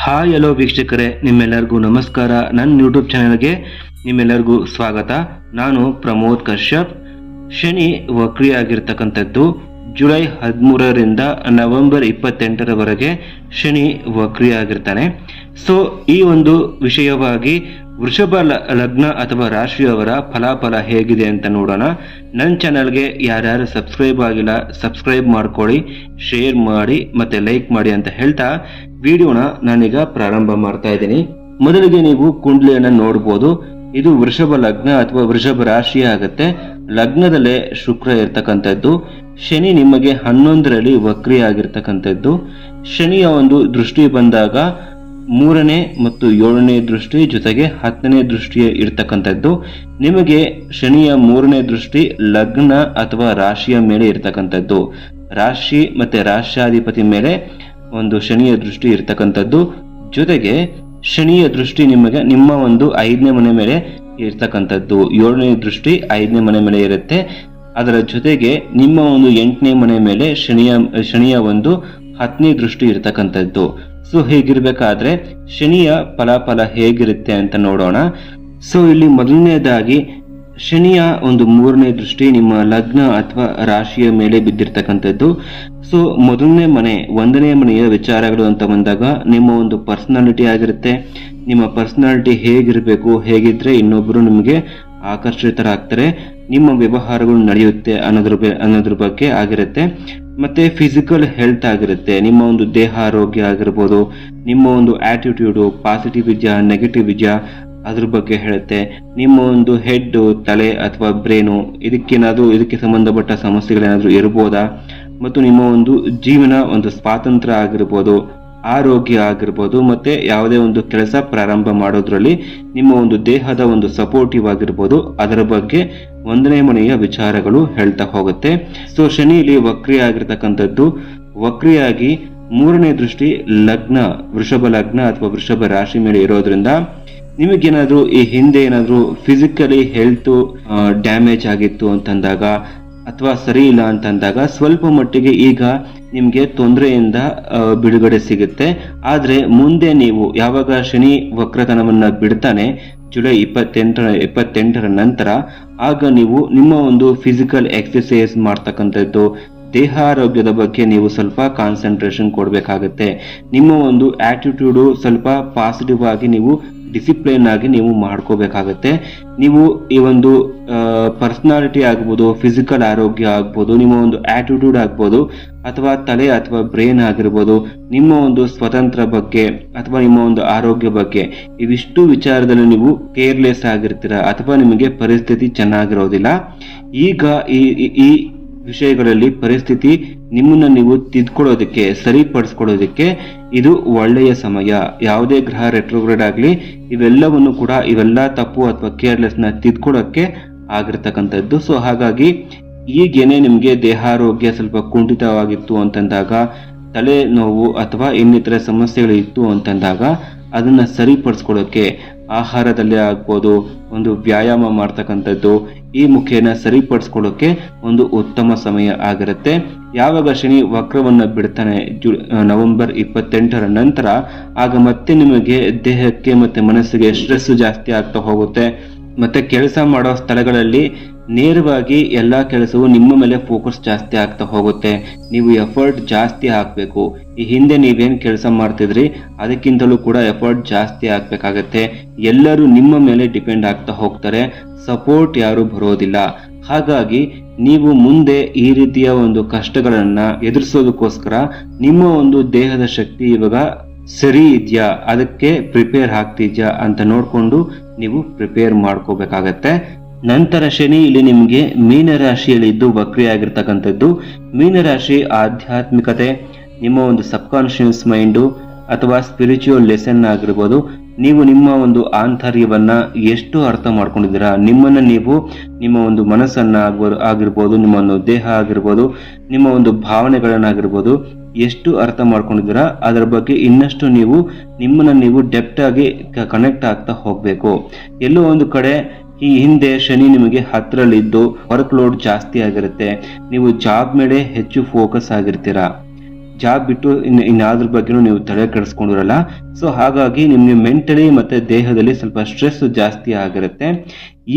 Hi hello ವೀಕ್ಷಕರೇ, ನಿಮ್ಮೆಲ್ಲರಿಗೂ ನಮಸ್ಕಾರ. ನನ್ನ ಯೂಟ್ಯೂಬ್ ಚಾನೆಲ್ಗೆ ನಿಮ್ಮೆಲ್ಲರಿಗೂ ಸ್ವಾಗತ. ನಾನು ಪ್ರಮೋದ್ ಕಶ್ಯಪ್. ಶನಿ ವಕ್ರಿ ಆಗಿರ್ತಕ್ಕಂಥದ್ದು ಜುಲೈ 13ರಿಂದ ನವೆಂಬರ್ 28ರವರೆಗೆ ಶನಿ ವಕ್ರಿ ಆಗಿರ್ತಾನೆ. ಸೊ ಈ ಒಂದು ವಿಷಯವಾಗಿ ವೃಷಭ ಲಗ್ನ ಅಥವಾ ರಾಶಿಯವರ ಫಲಾಫಲ ಹೇಗಿದೆ ಅಂತ ನೋಡೋಣ. ನನ್ನ ಚಾನಲ್ಗೆ ಯಾರ್ಯಾರು ಸಬ್ಸ್ಕ್ರೈಬ್ ಆಗಿಲ್ಲ ಸಬ್ಸ್ಕ್ರೈಬ್ ಮಾಡ್ಕೊಳ್ಳಿ, ಶೇರ್ ಮಾಡಿ ಮತ್ತೆ ಲೈಕ್ ಮಾಡಿ ಅಂತ ಹೇಳ್ತಾ ವಿಡಿಯೋನ ನಾನೀಗ ಪ್ರಾರಂಭ ಮಾಡ್ತಾ ಇದ್ದೀನಿ. ಮೊದಲಿಗೆ ನೀವು ಕುಂಡ್ಲಿಯನ್ನ ನೋಡ್ಬೋದು. ಇದು ವೃಷಭ ಲಗ್ನ ಅಥವಾ ವೃಷಭ ರಾಶಿ ಆಗುತ್ತೆ. ಲಗ್ನದಲ್ಲೇ ಶುಕ್ರ ಇರ್ತಕ್ಕಂಥದ್ದು. ಶನಿ ನಿಮಗೆ 11ರಲ್ಲಿ ವಕ್ರಿ ಆಗಿರ್ತಕ್ಕಂಥದ್ದು. ಶನಿಯ ಒಂದು ದೃಷ್ಟಿ ಬಂದಾಗ 3ನೇ ಮತ್ತು 7ನೇ ದೃಷ್ಟಿ ಜೊತೆಗೆ 10ನೇ ದೃಷ್ಟಿ ಇರ್ತಕ್ಕಂಥದ್ದು. ನಿಮಗೆ ಶನಿಯ 3ನೇ ದೃಷ್ಟಿ ಲಗ್ನ ಅಥವಾ ರಾಶಿಯ ಮೇಲೆ ಇರ್ತಕ್ಕಂಥದ್ದು. ರಾಶಿ ಮತ್ತೆ ರಾಶ್ಯಾಧಿಪತಿ ಮೇಲೆ ಒಂದು ಶನಿಯ ದೃಷ್ಟಿ ಇರ್ತಕ್ಕಂಥದ್ದು. ಜೊತೆಗೆ ಶನಿಯ ದೃಷ್ಟಿ ನಿಮಗೆ ನಿಮ್ಮ ಒಂದು 5ನೇ ಮನೆ ಮೇಲೆ ಇರ್ತಕ್ಕಂಥದ್ದು. 7ನೇ ದೃಷ್ಟಿ 5ನೇ ಮನೆ ಮೇಲೆ ಇರುತ್ತೆ. ಅದರ ಜೊತೆಗೆ ನಿಮ್ಮ ಒಂದು 8ನೇ ಮನೆ ಮೇಲೆ ಶನಿಯ ಒಂದು 10ನೇ ದೃಷ್ಟಿ ಇರ್ತಕ್ಕಂಥದ್ದು. ಸೊ ಹೀಗಿರ್ಬೇಕಾದ್ರೆ ಶನಿಯ ಫಲಾಫಲ ಹೇಗಿರುತ್ತೆ ಅಂತ ನೋಡೋಣ. ಸೊ ಇಲ್ಲಿ ಮೊದಲನೇದಾಗಿ ಶನಿಯ ಒಂದು 3ನೇ ದೃಷ್ಟಿ ನಿಮ್ಮ ಲಗ್ನ ಅಥವಾ ರಾಶಿಯ ಮೇಲೆ ಬಿದ್ದಿರ್ತಕ್ಕಂಥದ್ದು. ಸೊ ಮೊದಲನೇ ಮನೆ 1ನೇ ಮನೆಯ ವಿಚಾರಗಳು ಅಂತ ಬಂದಾಗ ನಿಮ್ಮ ಒಂದು ಪರ್ಸನಾಲಿಟಿ ಆಗಿರುತ್ತೆ. ನಿಮ್ಮ ಪರ್ಸನಾಲಿಟಿ ಹೇಗಿರಬೇಕು, ಹೇಗಿದ್ರೆ ಇನ್ನೊಬ್ರು ನಿಮಗೆ ಆಕರ್ಷಿತರಾಗ್ತಾರೆ, ನಿಮ್ಮ ವ್ಯವಹಾರಗಳು ನಡೆಯುತ್ತೆ ಅನ್ನೋದ್ರ ಬಗ್ಗೆ ಆಗಿರುತ್ತೆ. ಮತ್ತೆ ಫಿಸಿಕಲ್ ಹೆಲ್ತ್ ಆಗಿರುತ್ತೆ. ನಿಮ್ಮ ಒಂದು ದೇಹ ಆರೋಗ್ಯ ಆಗಿರ್ಬೋದು, ನಿಮ್ಮ ಒಂದು ಆಟಿಟ್ಯೂಡು ಪಾಸಿಟಿವ್ ಇದೆಯಾ ನೆಗೆಟಿವ್ ಇದೆಯಾ ಅದ್ರ ಬಗ್ಗೆ ಹೇಳುತ್ತೆ. ನಿಮ್ಮ ಒಂದು ಹೆಡ್ ತಲೆ ಅಥವಾ ಬ್ರೇನು ಇದಕ್ಕೆ ಸಂಬಂಧಪಟ್ಟ ಸಮಸ್ಯೆಗಳೇನಾದ್ರೂ ಇರ್ಬೋದಾ, ಮತ್ತು ನಿಮ್ಮ ಒಂದು ಜೀವನ ಒಂದು ಸ್ವಾತಂತ್ರ್ಯ ಆಗಿರ್ಬೋದು, ಆರೋಗ್ಯ ಆಗಿರ್ಬೋದು, ಮತ್ತೆ ಯಾವುದೇ ಒಂದು ಕೆಲಸ ಪ್ರಾರಂಭ ಮಾಡೋದ್ರಲ್ಲಿ ನಿಮ್ಮ ಒಂದು ದೇಹದ ಒಂದು ಸಪೋರ್ಟಿವ್ ಆಗಿರ್ಬೋದು, ಅದರ ಬಗ್ಗೆ 1ನೇ ಮನೆಯ ವಿಚಾರಗಳು ಹೇಳ್ತಾ ಹೋಗುತ್ತೆ. ಸೊ ಶನಿಯಲ್ಲಿ ವಕ್ರಿ ಆಗಿರ್ತಕ್ಕಂಥದ್ದು. ವಕ್ರಿಯಾಗಿ 3ನೇ ದೃಷ್ಟಿ ಲಗ್ನ ವೃಷಭ ಲಗ್ನ ಅಥವಾ ವೃಷಭ ರಾಶಿ ಮೇಲೆ ಇರೋದ್ರಿಂದ ನಿಮಗೇನಾದ್ರೂ ಈ ಹಿಂದೆ ಏನಾದ್ರೂ ಫಿಸಿಕಲಿ ಹೆಲ್ತ್ ಡ್ಯಾಮೇಜ್ ಆಗಿತ್ತು ಅಂತಂದಾಗ ಅಥವಾ ಸರಿ ಇಲ್ಲ ಅಂತಂದಾಗ ಸ್ವಲ್ಪ ಮಟ್ಟಿಗೆ ಈಗ ನಿಮ್ಗೆ ತೊಂದರೆಯಿಂದ ಬಿಡುಗಡೆ ಸಿಗುತ್ತೆ. ಆದ್ರೆ ಮುಂದೆ ನೀವು ಯಾವಾಗ ಶನಿ ವಕ್ರತನವನ್ನ ಬಿಡ್ತಾನೆ ಜುಲೈ 28ರ ನಂತರ, ಆಗ ನೀವು ನಿಮ್ಮ ಒಂದು ಫಿಸಿಕಲ್ ಎಕ್ಸರ್ಸೈಸ್ ಮಾಡ್ತಕ್ಕಂಥದ್ದು, ದೇಹ ಆರೋಗ್ಯದ ಬಗ್ಗೆ ನೀವು ಸ್ವಲ್ಪ ಕಾನ್ಸಂಟ್ರೇಷನ್ ಕೊಡಬೇಕಾಗತ್ತೆ. ನಿಮ್ಮ ಒಂದು ಆಟಿಟ್ಯೂಡು ಸ್ವಲ್ಪ ಪಾಸಿಟಿವ್ ಆಗಿ ನೀವು ಡಿಸಿಪ್ಲಿನ್ ಆಗಿ ನೀವು ಮಾಡ್ಕೋಬೇಕಾಗತ್ತೆ. ನೀವು ಈ ಒಂದು ಪರ್ಸನಾಲಿಟಿ ಆಗ್ಬೋದು, ಫಿಸಿಕಲ್ ಆರೋಗ್ಯ ಆಗ್ಬೋದು, ನಿಮ್ಮ ಒಂದು ಆಟಿಟ್ಯೂಡ್ ಆಗ್ಬೋದು, ಅಥವಾ ತಲೆ ಅಥವಾ ಬ್ರೈನ್ ಆಗಿರ್ಬೋದು, ನಿಮ್ಮ ಒಂದು ಸ್ವತಂತ್ರ ಬಗ್ಗೆ ಅಥವಾ ನಿಮ್ಮ ಒಂದು ಆರೋಗ್ಯ ಬಗ್ಗೆ ಇವಿಷ್ಟು ವಿಚಾರದಲ್ಲಿ ನೀವು ಕೇರ್ಲೆಸ್ ಆಗಿರ್ತೀರಾ ಅಥವಾ ನಿಮಗೆ ಪರಿಸ್ಥಿತಿ ಚೆನ್ನಾಗಿರೋದಿಲ್ಲ. ಈಗ ಈ ವಿಷಯಗಳಲ್ಲಿ ಪರಿಸ್ಥಿತಿ ನಿಮ್ಮನ್ನ ನೀವು ತಿದ್ಕೊಳ್ಳೋದಕ್ಕೆ ಸರಿಪಡಿಸ್ಕೊಳ್ಳೋದಕ್ಕೆ ಇದು ಒಳ್ಳೆಯ ಸಮಯ. ಯಾವುದೇ ಗ್ರಹ ರೆಟ್ರೋಗ್ರೇಡ್ ಆಗಲಿ ಇವೆಲ್ಲ ತಪ್ಪು ಅಥವಾ ಕೇರ್ಲೆಸ್ ನ ತಿದ್ಕೊಳ್ಳೋಕೆ ಆಗಿರ್ತಕ್ಕಂಥದ್ದು. ಸೊ ಹಾಗಾಗಿ ಈಗೇನೆ ನಿಮ್ಗೆ ದೇಹಾರೋಗ್ಯ ಸ್ವಲ್ಪ ಕುಂಠಿತವಾಗಿತ್ತು ಅಂತಂದಾಗ, ತಲೆ ನೋವು ಅಥವಾ ಇನ್ನಿತರ ಸಮಸ್ಯೆಗಳು ಇತ್ತು ಅಂತಂದಾಗ ಅದನ್ನ ಸರಿಪಡಿಸ್ಕೊಳ್ಳೋಕೆ ಆಹಾರದಲ್ಲೇ ಆಗ್ಬೋದು, ಒಂದು ವ್ಯಾಯಾಮ ಮಾಡ್ತಕ್ಕಂಥದ್ದು, ಈ ಮುಖೇನ ಸರಿಪಡಿಸ್ಕೊಳ್ಳೋಕೆ ಒಂದು ಉತ್ತಮ ಸಮಯ ಆಗಿರುತ್ತೆ. ಯಾವಾಗ ಶನಿ ವಕ್ರವನ್ನ ಬಿಡ್ತಾನೆ ನವೆಂಬರ್ 28ರ ನಂತರ, ಆಗ ಮತ್ತೆ ನಿಮಗೆ ದೇಹಕ್ಕೆ ಮತ್ತೆ ಮನಸ್ಸಿಗೆ ಸ್ಟ್ರೆಸ್ ಜಾಸ್ತಿ ಆಗ್ತಾ ಹೋಗುತ್ತೆ. ಮತ್ತೆ ಕೆಲಸ ಮಾಡೋ ಸ್ಥಳಗಳಲ್ಲಿ ನೇರವಾಗಿ ಎಲ್ಲಾ ಕೆಲಸವು ನಿಮ್ಮ ಮೇಲೆ ಫೋಕಸ್ ಜಾಸ್ತಿ ಆಗ್ತಾ ಹೋಗುತ್ತೆ. ನೀವು ಎಫರ್ಟ್ ಜಾಸ್ತಿ ಹಾಕ್ಬೇಕು. ಈ ಹಿಂದೆ ನೀವೇನ್ ಕೆಲಸ ಮಾಡ್ತಿದ್ರಿ ಅದಕ್ಕಿಂತಲೂ ಕೂಡ ಎಫರ್ಟ್ ಜಾಸ್ತಿ ಹಾಕ್ಬೇಕಾಗತ್ತೆ. ಎಲ್ಲರೂ ನಿಮ್ಮ ಮೇಲೆ ಡಿಪೆಂಡ್ ಆಗ್ತಾ ಹೋಗ್ತಾರೆ, ಸಪೋರ್ಟ್ ಯಾರು ಬರೋದಿಲ್ಲ. ಹಾಗಾಗಿ ನೀವು ಮುಂದೆ ಈ ರೀತಿಯ ಒಂದು ಕಷ್ಟಗಳನ್ನ ಎದುರಿಸೋದಕ್ಕೋಸ್ಕರ ನಿಮ್ಮ ಒಂದು ದೇಹದ ಶಕ್ತಿ ಇವಾಗ ಸರಿ ಇದೆಯಾ, ಅದಕ್ಕೆ ಪ್ರಿಪೇರ್ ಆಗ್ತಿದ್ಯಾ ಅಂತ ನೋಡ್ಕೊಂಡು ನೀವು ಪ್ರಿಪೇರ್ ಮಾಡ್ಕೋಬೇಕಾಗತ್ತೆ. ನಂತರ ಶನಿ ಇಲ್ಲಿ ನಿಮ್ಗೆ ಮೀನರಾಶಿಯಲ್ಲಿ ಇದ್ದು ವಕ್ರಿ ಆಗಿರ್ತಕ್ಕಂಥದ್ದು. ಮೀನರಾಶಿ ಆಧ್ಯಾತ್ಮಿಕತೆ, ನಿಮ್ಮ ಒಂದು ಸಬ್ಕಾನ್ಶಿಯಸ್ ಮೈಂಡು ಅಥವಾ ಸ್ಪಿರಿಚುವಲ್ ಲೆಸನ್ ಆಗಿರ್ಬೋದು. ನೀವು ನಿಮ್ಮ ಒಂದು ಆಂತರ್ಯವನ್ನ ಎಷ್ಟು ಅರ್ಥ ಮಾಡ್ಕೊಂಡಿದ್ದೀರಾ, ನಿಮ್ಮನ್ನ ನೀವು ನಿಮ್ಮ ಒಂದು ಮನಸ್ಸನ್ನ ಆಗಿರ್ಬೋದು, ನಿಮ್ಮ ಒಂದು ದೇಹ ಆಗಿರ್ಬೋದು, ನಿಮ್ಮ ಒಂದು ಭಾವನೆಗಳನ್ನಾಗಿರ್ಬೋದು ಎಷ್ಟು ಅರ್ಥ ಮಾಡ್ಕೊಂಡಿದ್ದೀರಾ ಅದರ ಬಗ್ಗೆ ಇನ್ನಷ್ಟು ನಿಮ್ಮನ್ನ ನೀವು ಡೆಪ್ತ್ ಆಗಿ ಕನೆಕ್ಟ್ ಆಗ್ತಾ ಹೋಗ್ಬೇಕು. ಎಲ್ಲೋ ಒಂದು ಕಡೆ ಈ ಹಿಂದೆ ಶನಿ ನಿಮಗೆ 10ರಲ್ಲಿದ್ದು ವರ್ಕ್ ಲೋಡ್ ಜಾಸ್ತಿ ಆಗಿರುತ್ತೆ. ನೀವು ಜಾಬ್ ಮೇಲೆ ಹೆಚ್ಚು ಫೋಕಸ್ ಆಗಿರ್ತೀರಾ. ಜಾಬ್ ಬಿಟ್ಟು ಇನ್ಯಾವ್ದ್ರ ಬಗ್ಗೆನೂ ನೀವು ತಲೆ ಕೆಡಿಸ್ಕೊಂಡಿರಲ್ಲ. ಸೊ ಹಾಗಾಗಿ ನಿಮ್ಗೆ ಮೆಂಟಲಿ ಮತ್ತೆ ದೇಹದಲ್ಲಿ ಸ್ವಲ್ಪ ಸ್ಟ್ರೆಸ್ ಜಾಸ್ತಿ ಆಗಿರುತ್ತೆ.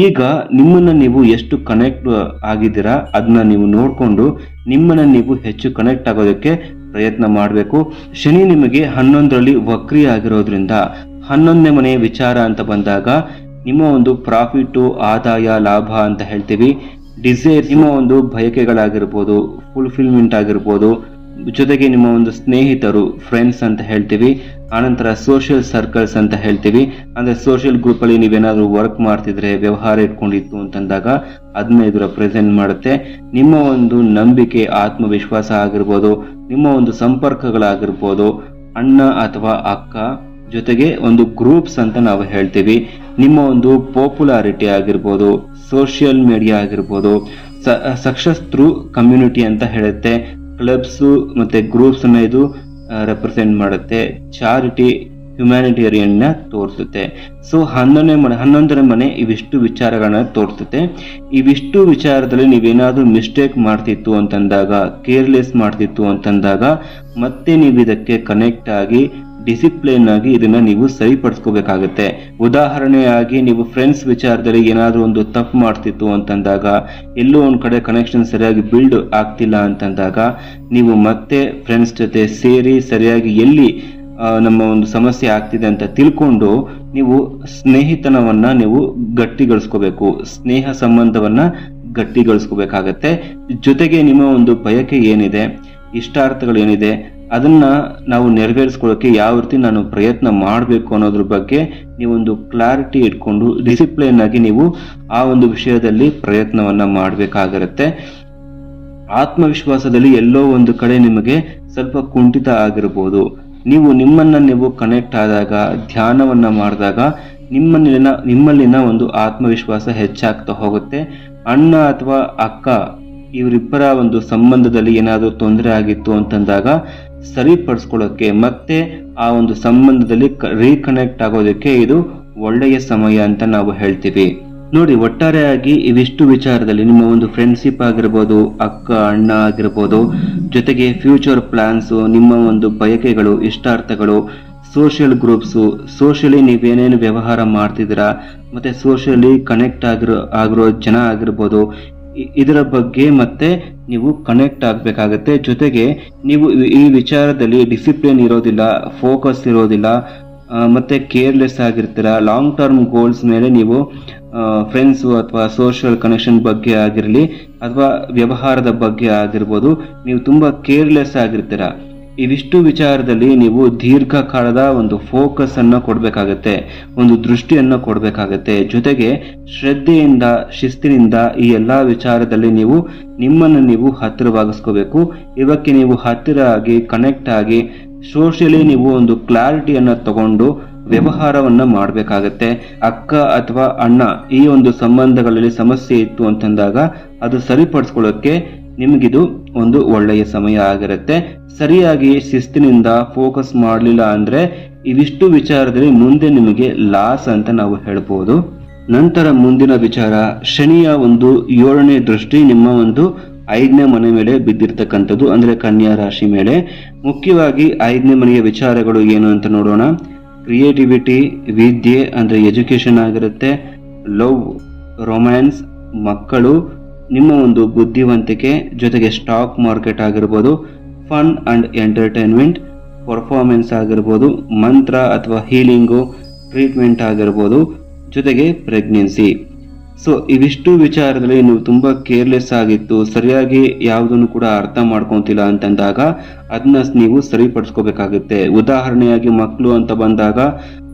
ಈಗ ನಿಮ್ಮನ್ನ ನೀವು ಎಷ್ಟು ಕನೆಕ್ಟ್ ಆಗಿದ್ದೀರಾ ಅದನ್ನ ನೀವು ನೋಡ್ಕೊಂಡು ನಿಮ್ಮನ್ನ ನೀವು ಹೆಚ್ಚು ಕನೆಕ್ಟ್ ಆಗೋದಕ್ಕೆ ಪ್ರಯತ್ನ ಮಾಡಬೇಕು. ಶನಿ ನಿಮಗೆ 11ರಲ್ಲಿ ವಕ್ರಿ ಆಗಿರೋದ್ರಿಂದ 11ನೇ ಮನೆಯ ವಿಚಾರ ಅಂತ ಬಂದಾಗ ನಿಮ್ಮ ಒಂದು ಪ್ರಾಫಿಟ್, ಆದಾಯ, ಲಾಭ ಅಂತ ಹೇಳ್ತೀವಿ. ಡಿಸೈರ್, ನಿಮ್ಮ ಒಂದು ಬಯಕೆಗಳಾಗಿರ್ಬೋದು, ಫುಲ್ಫಿಲ್ಮೆಂಟ್ ಆಗಿರ್ಬೋದು, ಜೊತೆಗೆ ನಿಮ್ಮ ಒಂದು ಸ್ನೇಹಿತರು, ಫ್ರೆಂಡ್ಸ್ ಅಂತ ಹೇಳ್ತೀವಿ. ಆನಂತರ ಸೋಷಿಯಲ್ ಸರ್ಕಲ್ಸ್ ಅಂತ ಹೇಳ್ತೀವಿ. ಅಂದ್ರೆ ಸೋಷಿಯಲ್ ಗ್ರೂಪ್ ಅಲ್ಲಿ ನೀವೇನಾದ್ರೂ ವರ್ಕ್ ಮಾಡ್ತಿದ್ರೆ, ವ್ಯವಹಾರ ಇಟ್ಕೊಂಡಿತ್ತು ಅಂತಂದಾಗ ಅದನ್ನ ಇದು ರೆಪ್ರೆಸೆಂಟ್ ಮಾಡುತ್ತೆ. ನಿಮ್ಮ ಒಂದು ನಂಬಿಕೆ, ಆತ್ಮವಿಶ್ವಾಸ ಆಗಿರ್ಬೋದು, ನಿಮ್ಮ ಒಂದು ಸಂಪರ್ಕಗಳಾಗಿರ್ಬೋದು, ಅಣ್ಣ ಅಥವಾ ಅಕ್ಕ, ಜೊತೆಗೆ ಒಂದು ಗ್ರೂಪ್ಸ್ ಅಂತ ನಾವು ಹೇಳ್ತೀವಿ. ನಿಮ್ಮ ಒಂದು ಪಾಪ್ಯುಲಾರಿಟಿ ಆಗಿರ್ಬೋದು, ಸೋಷಿಯಲ್ ಮೀಡಿಯಾ ಆಗಿರ್ಬೋದು, ಸಕ್ಸಸ್ ಥ್ರೂ ಕಮ್ಯುನಿಟಿ ಅಂತ ಹೇಳುತ್ತೆ. ಕ್ಲಬ್ಸ್ ಮತ್ತೆ ಗ್ರೂಪ್ಸ್ ಅನ್ನ ಇದು ರೆಪ್ರೆಸೆಂಟ್ ಮಾಡುತ್ತೆ. ಚಾರಿಟಿ, ಹ್ಯುಮ್ಯಾನಿಟೇರಿಯನ್ ನ ತೋರಿಸುತ್ತೆ. ಸೊ 11ನೇ ಮನೆ ಇವಿಷ್ಟು ವಿಚಾರಗಳನ್ನ ತೋರಿಸುತ್ತೆ. ಇವಿಷ್ಟು ವಿಚಾರದಲ್ಲಿ ನೀವೇನಾದ್ರೂ ಮಿಸ್ಟೇಕ್ ಮಾಡ್ತಿತ್ತು ಅಂತಂದಾಗ, ಕೇರ್ಲೆಸ್ ಮಾಡ್ತಿತ್ತು ಅಂತಂದಾಗ ಮತ್ತೆ ನೀವು ಇದಕ್ಕೆ ಕನೆಕ್ಟ್ ಆಗಿ ಡಿಸಿಪ್ಲಿನ್ ಆಗಿ ಇದನ್ನ ನೀವು ಸರಿಪಡಿಸ್ಕೋಬೇಕಾಗತ್ತೆ. ಉದಾಹರಣೆಯಾಗಿ ನೀವು ಫ್ರೆಂಡ್ಸ್ ವಿಚಾರದಲ್ಲಿ ಏನಾದ್ರೂ ಒಂದು ತಪ್ಪು ಮಾಡ್ತಿತ್ತು ಅಂತಂದಾಗ, ಎಲ್ಲೋ ಒಂದ್ ಕಡೆ ಕನೆಕ್ಷನ್ ಸರಿಯಾಗಿ ಬಿಲ್ಡ್ ಆಗ್ತಿಲ್ಲ ಅಂತಂದಾಗ ನೀವು ಮತ್ತೆ ಫ್ರೆಂಡ್ಸ್ ಜೊತೆ ಸೇರಿ ಸರಿಯಾಗಿ ಎಲ್ಲಿ ನಮ್ಮ ಒಂದು ಸಮಸ್ಯೆ ಆಗ್ತಿದೆ ಅಂತ ತಿಳ್ಕೊಂಡು ನೀವು ಸ್ನೇಹಿತನವನ್ನ ನೀವು ಗಟ್ಟಿಗೊಳಿಸ್ಕೋಬೇಕು, ಸ್ನೇಹ ಸಂಬಂಧವನ್ನ ಗಟ್ಟಿಗೊಳಿಸ್ಕೋಬೇಕಾಗತ್ತೆ. ಜೊತೆಗೆ ನಿಮ್ಮ ಒಂದು ಬಯಕೆ ಏನಿದೆ, ಇಷ್ಟಾರ್ಥಗಳು ಏನಿದೆ, ಅದನ್ನ ನಾವು ನೆರವೇರಿಸ್ಕೊಳ್ಳೋಕೆ ಯಾವ ರೀತಿ ನಾನು ಪ್ರಯತ್ನ ಮಾಡಬೇಕು ಅನ್ನೋದ್ರ ಬಗ್ಗೆ ನೀವೊಂದು ಕ್ಲಾರಿಟಿ ಇಟ್ಕೊಂಡು ಡಿಸಿಪ್ಲಿನ್ ಆಗಿ ನೀವು ಆ ಒಂದು ವಿಷಯದಲ್ಲಿ ಪ್ರಯತ್ನವನ್ನ ಮಾಡಬೇಕಾಗಿರುತ್ತೆ. ಆತ್ಮವಿಶ್ವಾಸದಲ್ಲಿ ಎಲ್ಲೋ ಒಂದು ಕಡೆ ನಿಮಗೆ ಸ್ವಲ್ಪ ಕುಂಠಿತ ಆಗಿರ್ಬೋದು. ನೀವು ನಿಮ್ಮನ್ನ ನೀವು ಕನೆಕ್ಟ್ ಆದಾಗ, ಧ್ಯಾನವನ್ನ ಮಾಡಿದಾಗ ನಿಮ್ಮಲ್ಲಿನ ಒಂದು ಆತ್ಮವಿಶ್ವಾಸ ಹೆಚ್ಚಾಗ್ತಾ ಹೋಗುತ್ತೆ. ಅಣ್ಣ ಅಥವಾ ಅಕ್ಕ ಇವರಿಬ್ಬರ ಒಂದು ಸಂಬಂಧದಲ್ಲಿ ಏನಾದರೂ ತೊಂದರೆ ಆಗಿತ್ತು ಅಂತಂದಾಗ ಸರಿಪಡಿಸ್ಕೊಳ್ಳೋಕೆ ಮತ್ತೆ ಆ ಒಂದು ಸಂಬಂಧದಲ್ಲಿ ರೀಕನೆಕ್ಟ್ ಆಗೋದಕ್ಕೆ ಇದು ಒಳ್ಳೆಯ ಸಮಯ ಅಂತ ನಾವು ಹೇಳ್ತೀವಿ. ನೋಡಿ, ಒಟ್ಟಾರೆಯಾಗಿ ಇವಿಷ್ಟು ವಿಚಾರದಲ್ಲಿ ನಿಮ್ಮ ಒಂದು ಫ್ರೆಂಡ್ಶಿಪ್ ಆಗಿರ್ಬೋದು, ಅಕ್ಕ ಅಣ್ಣ ಆಗಿರ್ಬೋದು, ಜೊತೆಗೆ ಫ್ಯೂಚರ್ ಪ್ಲಾನ್ಸ್, ನಿಮ್ಮ ಒಂದು ಬಯಕೆಗಳು, ಇಷ್ಟಾರ್ಥಗಳು, ಸೋಷಿಯಲ್ ಗ್ರೂಪ್ಸು, ಸೋಷಿಯಲಿ ನೀವೇನೇನು ವ್ಯವಹಾರ ಮಾಡ್ತಿದ್ದೀರಾ, ಮತ್ತೆ ಸೋಷಿಯಲಿ ಕನೆಕ್ಟ್ ಆಗಿರೋ ಜನ ಆಗಿರ್ಬೋದು, ಇದರ ಬಗ್ಗೆ ಮತ್ತೆ ನೀವು ಕನೆಕ್ಟ್ ಆಗಬೇಕಾಗತ್ತೆ. ಜೊತೆಗೆ ನೀವು ಈ ವಿಚಾರದಲ್ಲಿ ಡಿಸಿಪ್ಲಿನ್ ಇರೋದಿಲ್ಲ, ಫೋಕಸ್ ಇರೋದಿಲ್ಲ, ಮತ್ತೆ ಕೇರ್ಲೆಸ್ ಆಗಿರ್ತೀರ. ಲಾಂಗ್ ಟರ್ಮ್ ಗೋಲ್ಸ್ ಮೇಲೆ ನೀವು ಫ್ರೆಂಡ್ಸು ಅಥವಾ ಸೋಷಿಯಲ್ ಕನೆಕ್ಷನ್ ಬಗ್ಗೆ ಆಗಿರಲಿ ಅಥವಾ ವ್ಯವಹಾರದ ಬಗ್ಗೆ ಆಗಿರ್ಬೋದು, ನೀವು ತುಂಬಾ ಕೇರ್ಲೆಸ್ ಆಗಿರ್ತೀರ. ಇವಿಷ್ಟು ವಿಚಾರದಲ್ಲಿ ನೀವು ದೀರ್ಘಕಾಲದ ಒಂದು ಫೋಕಸ್ ಅನ್ನ ಕೊಡ್ಬೇಕಾಗತ್ತೆ, ಒಂದು ದೃಷ್ಟಿಯನ್ನ ಕೊಡ್ಬೇಕಾಗತ್ತೆ. ಜೊತೆಗೆ ಶ್ರದ್ಧೆಯಿಂದ, ಶಿಸ್ತಿನಿಂದ ಈ ಎಲ್ಲಾ ವಿಚಾರದಲ್ಲಿ ನೀವು ನಿಮ್ಮನ್ನು ನೀವು ಹತ್ತಿರವಾಗಿಸ್ಕೋಬೇಕು. ಇವಕ್ಕೆ ನೀವು ಹತ್ತಿರ ಆಗಿ ಕನೆಕ್ಟ್ ಆಗಿ ಸೋಷಿಯಲಿ ನೀವು ಒಂದು ಕ್ಲಾರಿಟಿಯನ್ನ ತಗೊಂಡು ವ್ಯವಹಾರವನ್ನ ಮಾಡಬೇಕಾಗತ್ತೆ. ಅಕ್ಕ ಅಥವಾ ಅಣ್ಣ ಈ ಒಂದು ಸಂಬಂಧಗಳಲ್ಲಿ ಸಮಸ್ಯೆ ಇತ್ತು ಅಂತಂದಾಗ ಅದು ಸರಿಪಡಿಸ್ಕೊಳ್ಳೋಕೆ ನಿಮಗಿದು ಒಂದು ಒಳ್ಳೆಯ ಸಮಯ ಆಗಿರುತ್ತೆ. ಸರಿಯಾಗಿ ಶಿಸ್ತಿನಿಂದ ಫೋಕಸ್ ಮಾಡಲಿಲ್ಲ ಅಂದ್ರೆ ಇವಿಷ್ಟು ವಿಚಾರದಲ್ಲಿ ಮುಂದೆ ನಿಮಗೆ ಲಾಸ್ ಅಂತ ನಾವು ಹೇಳ್ಬೋದು. ನಂತರ ಮುಂದಿನ ವಿಚಾರ, ಶನಿಯ ಒಂದು 7ನೇ ದೃಷ್ಟಿ ನಿಮ್ಮ ಒಂದು 5ನೇ ಮನೆ ಮೇಲೆ ಬಿದ್ದಿರ್ತಕ್ಕಂಥದ್ದು, ಅಂದ್ರೆ ಕನ್ಯಾ ರಾಶಿ ಮೇಲೆ. ಮುಖ್ಯವಾಗಿ 5ನೇ ಮನೆಯ ವಿಚಾರಗಳು ಏನು ಅಂತ ನೋಡೋಣ. ಕ್ರಿಯೇಟಿವಿಟಿ, ವಿದ್ಯೆ ಅಂದ್ರೆ ಎಜುಕೇಶನ್ ಆಗಿರುತ್ತೆ, ಲವ್, ರೊಮ್ಯಾನ್ಸ್, ಮಕ್ಕಳು, ನಿಮ್ಮ ಒಂದು ಬುದ್ಧಿವಂತಿಕೆ, ಜೊತೆಗೆ ಸ್ಟಾಕ್ ಮಾರ್ಕೆಟ್ ಆಗಿರ್ಬೋದು, ಫನ್ ಅಂಡ್ ಎಂಟರ್ಟೈನ್ಮೆಂಟ್, ಪರ್ಫಾರ್ಮೆನ್ಸ್ ಆಗಿರ್ಬೋದು, ಮಂತ್ರ ಅಥವಾ ಹೀಲಿಂಗು, ಟ್ರೀಟ್ಮೆಂಟ್ ಆಗಿರ್ಬೋದು, ಜೊತೆಗೆ ಪ್ರೆಗ್ನೆನ್ಸಿ. ಸೊ ಇವಿಷ್ಟು ವಿಚಾರದಲ್ಲಿ ನೀವು ತುಂಬಾ ಕೇರ್ಲೆಸ್ ಆಗಿತ್ತು, ಸರಿಯಾಗಿ ಯಾವುದನ್ನು ಕೂಡ ಅರ್ಥ ಮಾಡ್ಕೊಂತಿಲ್ಲ ಅಂತಂದಾಗ ಅದನ್ನ ನೀವು ಸರಿಪಡಿಸ್ಕೋಬೇಕಾಗುತ್ತೆ. ಉದಾಹರಣೆಯಾಗಿ ಮಕ್ಕಳು ಅಂತ ಬಂದಾಗ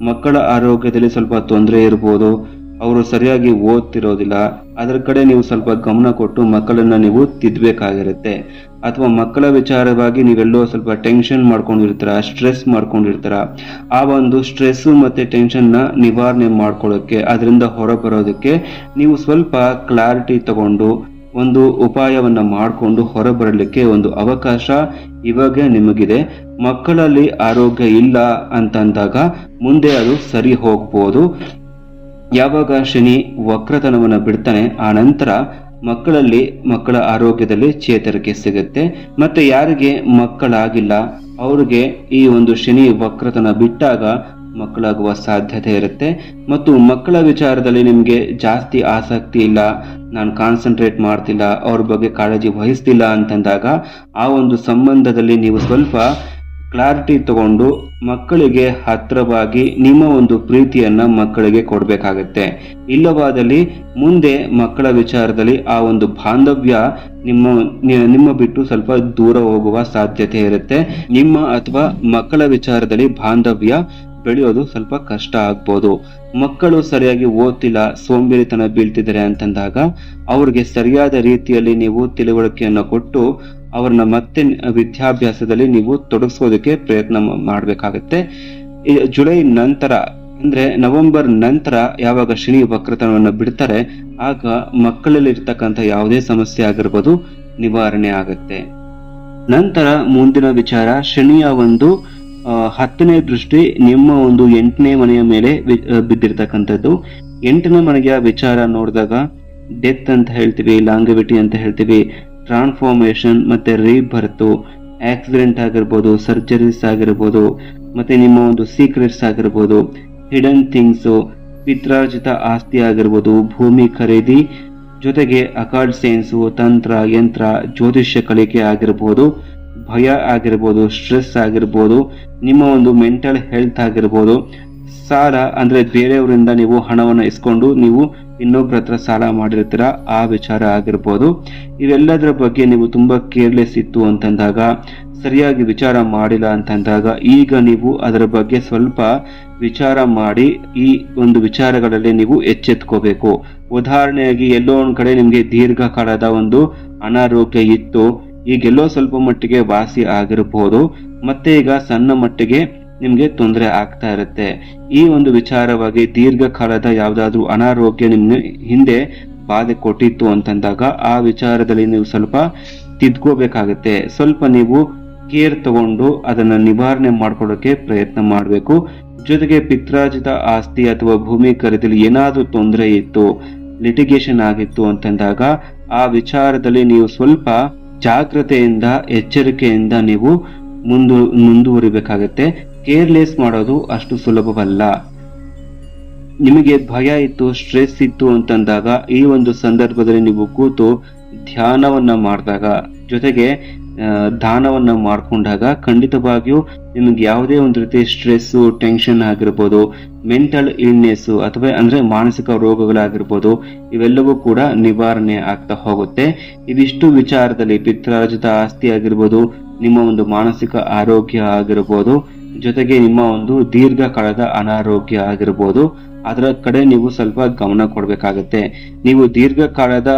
ಮಕ್ಕಳ ಆರೋಗ್ಯದಲ್ಲಿ ಸ್ವಲ್ಪ ತೊಂದರೆ ಇರ್ಬೋದು, ಅವರು ಸರಿಯಾಗಿ ಓದ್ತಿರೋದಿಲ್ಲ, ಅದರ ಕಡೆ ನೀವು ಸ್ವಲ್ಪ ಗಮನ ಕೊಟ್ಟು ಮಕ್ಕಳನ್ನ ನೀವು ತಿದ್ದಬೇಕಾಗಿರುತ್ತೆ. ಅಥವಾ ಮಕ್ಕಳ ವಿಚಾರವಾಗಿ ನೀವೆಲ್ಲೋ ಸ್ವಲ್ಪ ಟೆನ್ಷನ್ ಮಾಡ್ಕೊಂಡಿರ್ತೀರ, ಸ್ಟ್ರೆಸ್ ಮಾಡ್ಕೊಂಡಿರ್ತೀರ. ಆ ಒಂದು ಸ್ಟ್ರೆಸ್ ಮತ್ತೆ ಟೆನ್ಷನ್ ನ ನಿವಾರಣೆ ಮಾಡ್ಕೊಳ್ಳೋಕೆ, ಅದರಿಂದ ಹೊರಬರೋದಕ್ಕೆ ನೀವು ಸ್ವಲ್ಪ ಕ್ಲಾರಿಟಿ ತಗೊಂಡು ಒಂದು ಉಪಾಯವನ್ನ ಮಾಡಿಕೊಂಡು ಹೊರಬರಲಿಕ್ಕೆ ಒಂದು ಅವಕಾಶ ಇವಾಗ ನಿಮಗಿದೆ. ಮಕ್ಕಳಲ್ಲಿ ಆರೋಗ್ಯ ಇಲ್ಲ ಅಂತಂದಾಗ ಮುಂದೆ ಅದು ಸರಿ ಹೋಗ್ಬೋದು. ಯಾವಾಗ ಶನಿ ವಕ್ರತನವನ್ನ ಬಿಡ್ತಾನೆ ಆ ನಂತರ ಮಕ್ಕಳಲ್ಲಿ ಮಕ್ಕಳ ಆರೋಗ್ಯದಲ್ಲಿ ಚೇತರಿಕೆ ಸಿಗುತ್ತೆ. ಮತ್ತೆ ಯಾರಿಗೆ ಮಕ್ಕಳಾಗಿಲ್ಲ ಅವ್ರಿಗೆ ಈ ಒಂದು ಶನಿ ವಕ್ರತನ ಬಿಟ್ಟಾಗ ಮಕ್ಕಳಾಗುವ ಸಾಧ್ಯತೆ ಇರುತ್ತೆ. ಮತ್ತು ಮಕ್ಕಳ ವಿಚಾರದಲ್ಲಿ ನಿಮಗೆ ಜಾಸ್ತಿ ಆಸಕ್ತಿ ಇಲ್ಲ, ನಾನು ಕಾನ್ಸಂಟ್ರೇಟ್ ಮಾಡ್ತಿಲ್ಲ, ಅವ್ರ ಬಗ್ಗೆ ಕಾಳಜಿ ವಹಿಸ್ತಿಲ್ಲ ಅಂತಂದಾಗ ಆ ಒಂದು ಸಂಬಂಧದಲ್ಲಿ ನೀವು ಸ್ವಲ್ಪ ಕ್ಲಾರಿಟಿ ತಗೊಂಡು ಮಕ್ಕಳಿಗೆ ಹತ್ರವಾಗಿ ನಿಮ್ಮ ಒಂದು ಪ್ರೀತಿಯನ್ನ ಮಕ್ಕಳಿಗೆ ಕೊಡಬೇಕಾಗತ್ತೆ. ಇಲ್ಲವಾದಲ್ಲಿ ಮುಂದೆ ಮಕ್ಕಳ ವಿಚಾರದಲ್ಲಿ ಆ ಒಂದು ಬಾಂಧವ್ಯ ನಿಮ್ಮ ಬಿಟ್ಟು ಸ್ವಲ್ಪ ದೂರ ಹೋಗುವ ಸಾಧ್ಯತೆ ಇರುತ್ತೆ. ನಿಮ್ಮ ಅಥವಾ ಮಕ್ಕಳ ವಿಚಾರದಲ್ಲಿ ಬಾಂಧವ್ಯ ಬೆಳೆಯೋದು ಸ್ವಲ್ಪ ಕಷ್ಟ ಆಗ್ಬೋದು. ಮಕ್ಕಳು ಸರಿಯಾಗಿ ಓದ್ತಿಲ್ಲ, ಸೋಂಬೇರಿತನ ಬೀಳ್ತಿದ್ದಾರೆ ಅಂತಂದಾಗ ಅವ್ರಿಗೆ ಸರಿಯಾದ ರೀತಿಯಲ್ಲಿ ನೀವು ತಿಳುವಳಿಕೆಯನ್ನು ಕೊಟ್ಟು ಅವ್ರನ್ನ ಮತ್ತೆ ವಿದ್ಯಾಭ್ಯಾಸದಲ್ಲಿ ನೀವು ತೊಡಗಿಸೋದಕ್ಕೆ ಪ್ರಯತ್ನ ಮಾಡಬೇಕಾಗತ್ತೆ. ಜುಲೈ ನಂತರ ಅಂದ್ರೆ ನವೆಂಬರ್ ನಂತರ ಯಾವಾಗ ಶನಿ ವಕ್ರತನವನ್ನು ಬಿಡ್ತಾರೆ ಆಗ ಮಕ್ಕಳಲ್ಲಿ ಇರ್ತಕ್ಕಂಥ ಯಾವುದೇ ಸಮಸ್ಯೆ ಆಗಿರ್ಬೋದು ನಿವಾರಣೆ ಆಗುತ್ತೆ. ನಂತರ ಮುಂದಿನ ವಿಚಾರ, ಶನಿಯ ಒಂದು 10ನೇ ದೃಷ್ಟಿ ನಿಮ್ಮ ಒಂದು 8ನೇ ಮನೆಯ ಮೇಲೆ ಬಿದ್ದಿರ್ತಕ್ಕಂಥದ್ದು. 8ನೇ ಮನೆಯ ವಿಚಾರ ನೋಡಿದಾಗ ಡೆತ್ ಅಂತ ಹೇಳ್ತೀವಿ, ಲಾಂಗಿವಿಟಿ ಅಂತ ಹೇಳ್ತೀವಿ, ಟ್ರಾನ್ಸ್ಫಾರ್ಮೇಶನ್ ಮತ್ತೆ ರೀಬರ್ತ್, ಆಕ್ಸಿಡೆಂಟ್ ಆಗಿರ್ಬೋದು, ಸರ್ಜರೀಸ್ ಆಗಿರ್ಬೋದು, ಮತ್ತೆ ನಿಮ್ಮ ಒಂದು ಸೀಕ್ರೆಟ್ಸ್ ಆಗಿರ್ಬೋದು, ಹಿಡನ್ ಥಿಂಗ್ಸ್, ಪಿತ್ರಾರ್ಜಿತ ಆಸ್ತಿ ಆಗಿರ್ಬೋದು, ಭೂಮಿ ಖರೀದಿ, ಜೊತೆಗೆ ಅಕಾಲ್ಡ್ ಸೈನ್ಸ್, ತಂತ್ರ, ಯಂತ್ರ, ಜ್ಯೋತಿಷ್ಯ ಕಲಿಕೆ ಆಗಿರ್ಬೋದು, ಭಯ ಆಗಿರ್ಬೋದು, ಸ್ಟ್ರೆಸ್ ಆಗಿರ್ಬೋದು, ನಿಮ್ಮ ಒಂದು ಮೆಂಟಲ್ ಹೆಲ್ತ್ ಆಗಿರ್ಬೋದು, ಸಾಲ ಅಂದ್ರೆ ಬೇರೆಯವರಿಂದ ನೀವು ಹಣವನ್ನು ಇಸ್ಕೊಂಡು ನೀವು ಇನ್ನೊಬ್ಬರ ಹತ್ರ ಸಾಲ ಮಾಡಿರ್ತೀರ, ಆ ವಿಚಾರ ಆಗಿರ್ಬೋದು. ಇವೆಲ್ಲದರ ಬಗ್ಗೆ ನೀವು ತುಂಬಾ ಕೇರ್ಲೆಸ್ ಇತ್ತು ಅಂತಂದಾಗ, ಸರಿಯಾಗಿ ವಿಚಾರ ಮಾಡಿಲ್ಲ ಅಂತಂದಾಗ ಈಗ ನೀವು ಅದರ ಬಗ್ಗೆ ಸ್ವಲ್ಪ ವಿಚಾರ ಮಾಡಿ ಈ ಒಂದು ವಿಚಾರಗಳಲ್ಲಿ ನೀವು ಎಚ್ಚೆತ್ಕೋಬೇಕು. ಉದಾಹರಣೆಯಾಗಿ ಎಲ್ಲೋ ಒಂದ್ ಕಡೆ ನಿಮ್ಗೆ ದೀರ್ಘಕಾಲದ ಒಂದು ಅನಾರೋಗ್ಯ ಇತ್ತು, ಈಗೆಲ್ಲೋ ಸ್ವಲ್ಪ ಮಟ್ಟಿಗೆ ವಾಸಿ ಆಗಿರಬಹುದು, ಮತ್ತೆ ಈಗ ಸಣ್ಣ ಮಟ್ಟಿಗೆ ನಿಮ್ಗೆ ತೊಂದರೆ ಆಗ್ತಾ ಇರುತ್ತೆ. ಈ ಒಂದು ವಿಚಾರವಾಗಿ ದೀರ್ಘಕಾಲದ ಯಾವ್ದಾದ್ರು ಅನಾರೋಗ್ಯ ನಿಮ್ಗೆ ಹಿಂದೆ ಬಾಧೆ ಕೊಟ್ಟಿತ್ತು ಅಂತಂದಾಗ ಆ ವಿಚಾರದಲ್ಲಿ ನೀವು ಸ್ವಲ್ಪ ತಿದ್ಕೋಬೇಕಾಗತ್ತೆ. ಸ್ವಲ್ಪ ನೀವು ಕೇರ್ ತಗೊಂಡು ಅದನ್ನ ನಿವಾರಣೆ ಮಾಡ್ಕೊಳ್ಳೋಕೆ ಪ್ರಯತ್ನ ಮಾಡಬೇಕು. ಜೊತೆಗೆ ಪಿತ್ರಾರ್ಜಿತ ಆಸ್ತಿ ಅಥವಾ ಭೂಮಿ ಖರೀದಿಯಲ್ಲಿ ಏನಾದ್ರೂ ತೊಂದರೆ ಇತ್ತು, ಲಿಟಿಗೇಷನ್ ಆಗಿತ್ತು ಅಂತಂದಾಗ ಆ ವಿಚಾರದಲ್ಲಿ ನೀವು ಸ್ವಲ್ಪ ಜಾಗ್ರತೆಯಿಂದ ಎಚ್ಚರಿಕೆಯಿಂದ ನೀವು ಮುಂದುವರಿಬೇಕಾಗತ್ತೆ. ಕೇರ್ಲೆಸ್ ಮಾಡೋದು ಅಷ್ಟು ಸುಲಭವಲ್ಲ. ನಿಮಗೆ ಭಯ ಇತ್ತು, ಸ್ಟ್ರೆಸ್ ಇತ್ತು ಅಂತಂದಾಗ ಈ ಒಂದು ಸಂದರ್ಭದಲ್ಲಿ ನೀವು ಕೂತು ಧ್ಯಾನವನ್ನ ಮಾಡಿದಾಗ, ಜೊತೆಗೆ ದಾನವನ್ನ ಮಾಡ್ಕೊಂಡಾಗ ಖಂಡಿತವಾಗಿಯೂ ನಿಮಗೆ ಯಾವುದೇ ಒಂದು ರೀತಿ ಸ್ಟ್ರೆಸ್, ಟೆನ್ಷನ್ ಆಗಿರ್ಬೋದು, ಮೆಂಟಲ್ ಇಲ್ನೆಸ್ ಅಥವಾ ಅಂದ್ರೆ ಮಾನಸಿಕ ರೋಗಗಳಾಗಿರ್ಬೋದು, ಇವೆಲ್ಲವೂ ಕೂಡ ನಿವಾರಣೆ ಆಗ್ತಾ ಹೋಗುತ್ತೆ. ಇವಿಷ್ಟು ವಿಚಾರದಲ್ಲಿ ಪಿತ್ರಾರ್ಜಿತ ಆಸ್ತಿ ಆಗಿರ್ಬೋದು, ನಿಮ್ಮ ಒಂದು ಮಾನಸಿಕ ಆರೋಗ್ಯ ಆಗಿರ್ಬೋದು, ಜೊತೆಗೆ ನಿಮ್ಮ ಒಂದು ದೀರ್ಘಕಾಲದ ಅನಾರೋಗ್ಯ ಆಗಿರ್ಬೋದು, ಅದರ ಕಡೆ ನೀವು ಸ್ವಲ್ಪ ಗಮನ ಕೊಡ್ಬೇಕಾಗತ್ತೆ. ನೀವು ದೀರ್ಘಕಾಲದ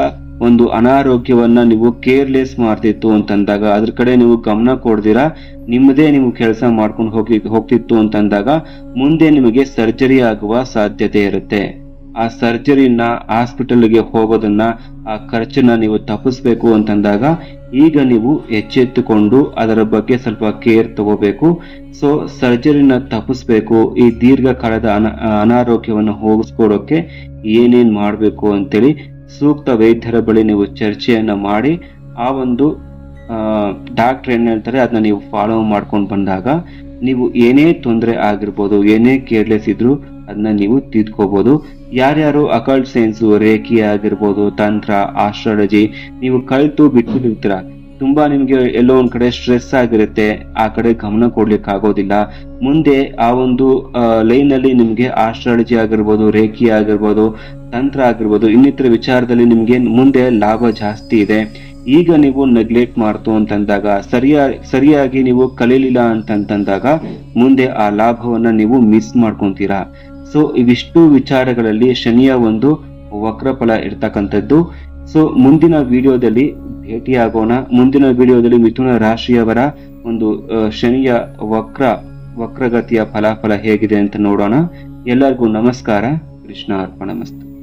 ಒಂದು ಅನಾರೋಗ್ಯವನ್ನ ನೀವು ಕೇರ್ಲೆಸ್ ಮಾಡ್ತಿತ್ತು ಅಂತಂದಾಗ, ಅದ್ರ ಕಡೆ ನೀವು ಗಮನ ಕೊಡ್ದಿರಾ ನಿಮ್ಮದೇ ನೀವು ಕೆಲಸ ಮಾಡ್ಕೊಂಡು ಹೋಗ್ತಿತ್ತು ಅಂತಂದಾಗ ಮುಂದೆ ನಿಮಗೆ ಸರ್ಜರಿ ಆಗುವ ಸಾಧ್ಯತೆ ಇರುತ್ತೆ. ಆ ಸರ್ಜರಿನ ಹಾಸ್ಪಿಟಲ್ಗೆ ಹೋಗೋದನ್ನ, ಆ ಖರ್ಚನ್ನ ನೀವು ತಪ್ಪಿಸ್ಬೇಕು ಅಂತಂದಾಗ ಈಗ ನೀವು ಎಚ್ಚೆತ್ತುಕೊಂಡು ಅದರ ಬಗ್ಗೆ ಸ್ವಲ್ಪ ಕೇರ್ ತಗೋಬೇಕು. ಸೊ ಸರ್ಜರಿನ ತಪ್ಪಿಸ್ಬೇಕು, ಈ ದೀರ್ಘಕಾಲದ ಅನಾರೋಗ್ಯವನ್ನು ಹೋಗಿಸ್ಕೊಡೋಕೆ ಏನೇನ್ ಮಾಡ್ಬೇಕು ಅಂತೇಳಿ ಸೂಕ್ತ ವೈದ್ಯರ ಬಳಿ ನೀವು ಚರ್ಚೆಯನ್ನ ಮಾಡಿ ಆ ಒಂದು ಡಾಕ್ಟರ್ ಏನ್ ಹೇಳ್ತಾರೆ ಅದನ್ನ ನೀವು ಫಾಲೋ ಮಾಡ್ಕೊಂಡು ಬಂದಾಗ ನೀವು ಏನೇ ತೊಂದರೆ ಆಗಿರ್ಬೋದು, ಏನೇ ಕೇರ್ಲೆಸ್ ಇದ್ರು ಅದನ್ನ ನೀವು ತಿದ್ಕೋಬಹುದು. ಯಾರ್ಯಾರು ಅಕಲ್ಟ್ ಸೈನ್ಸ್, ರೇಖಿ ಆಗಿರ್ಬೋದು, ತಂತ್ರ, ಆಸ್ಟ್ರಾಲಜಿ ನೀವು ಕಲಿತು ಬಿಟ್ಬಿಟ್ಟಿರ್ತೀರ, ತುಂಬಾ ನಿಮ್ಗೆ ಎಲ್ಲೋ ಒಂದ್ ಕಡೆ ಸ್ಟ್ರೆಸ್ ಆಗಿರುತ್ತೆ, ಆ ಕಡೆ ಗಮನ ಕೊಡ್ಲಿಕ್ಕೆ ಆಗೋದಿಲ್ಲ. ಮುಂದೆ ಆ ಒಂದು ಲೈನ್ ಅಲ್ಲಿ ನಿಮ್ಗೆ ಆಸ್ಟ್ರಾಲಜಿ ಆಗಿರ್ಬೋದು, ರೇಖಿ ಆಗಿರ್ಬೋದು, ತಂತ್ರ ಆಗಿರ್ಬೋದು, ಇನ್ನಿತರ ವಿಚಾರದಲ್ಲಿ ನಿಮ್ಗೆ ಮುಂದೆ ಲಾಭ ಜಾಸ್ತಿ ಇದೆ. ಈಗ ನೀವು ನೆಗ್ಲೆಕ್ಟ್ ಮಾಡ್ತು ಅಂತಂದಾಗ, ಸರಿಯಾಗಿ ನೀವು ಕಲೀಲಿಲ್ಲ ಅಂತಂದಾಗ ಮುಂದೆ ಆ ಲಾಭವನ್ನ ನೀವು ಮಿಸ್ ಮಾಡ್ಕೊಂತೀರಾ. ಸೊ ಇವಿಷ್ಟು ವಿಚಾರಗಳಲ್ಲಿ ಶನಿಯ ಒಂದು ವಕ್ರಫಲ ಇರ್ತಕ್ಕಂಥದ್ದು. ಸೊ ಮುಂದಿನ ವಿಡಿಯೋದಲ್ಲಿ ಭೇಟಿಯಾಗೋಣ. ಮುಂದಿನ ವಿಡಿಯೋದಲ್ಲಿ ಮಿಥುನ ರಾಶಿಯವರ ಒಂದು ಶನಿಯ ವಕ್ರಗತಿಯ ಫಲಾಫಲ ಹೇಗಿದೆ ಅಂತ ನೋಡೋಣ. ಎಲ್ಲರಿಗೂ ನಮಸ್ಕಾರ. ಕೃಷ್ಣ ಅರ್ಪಣಮಸ್ತು.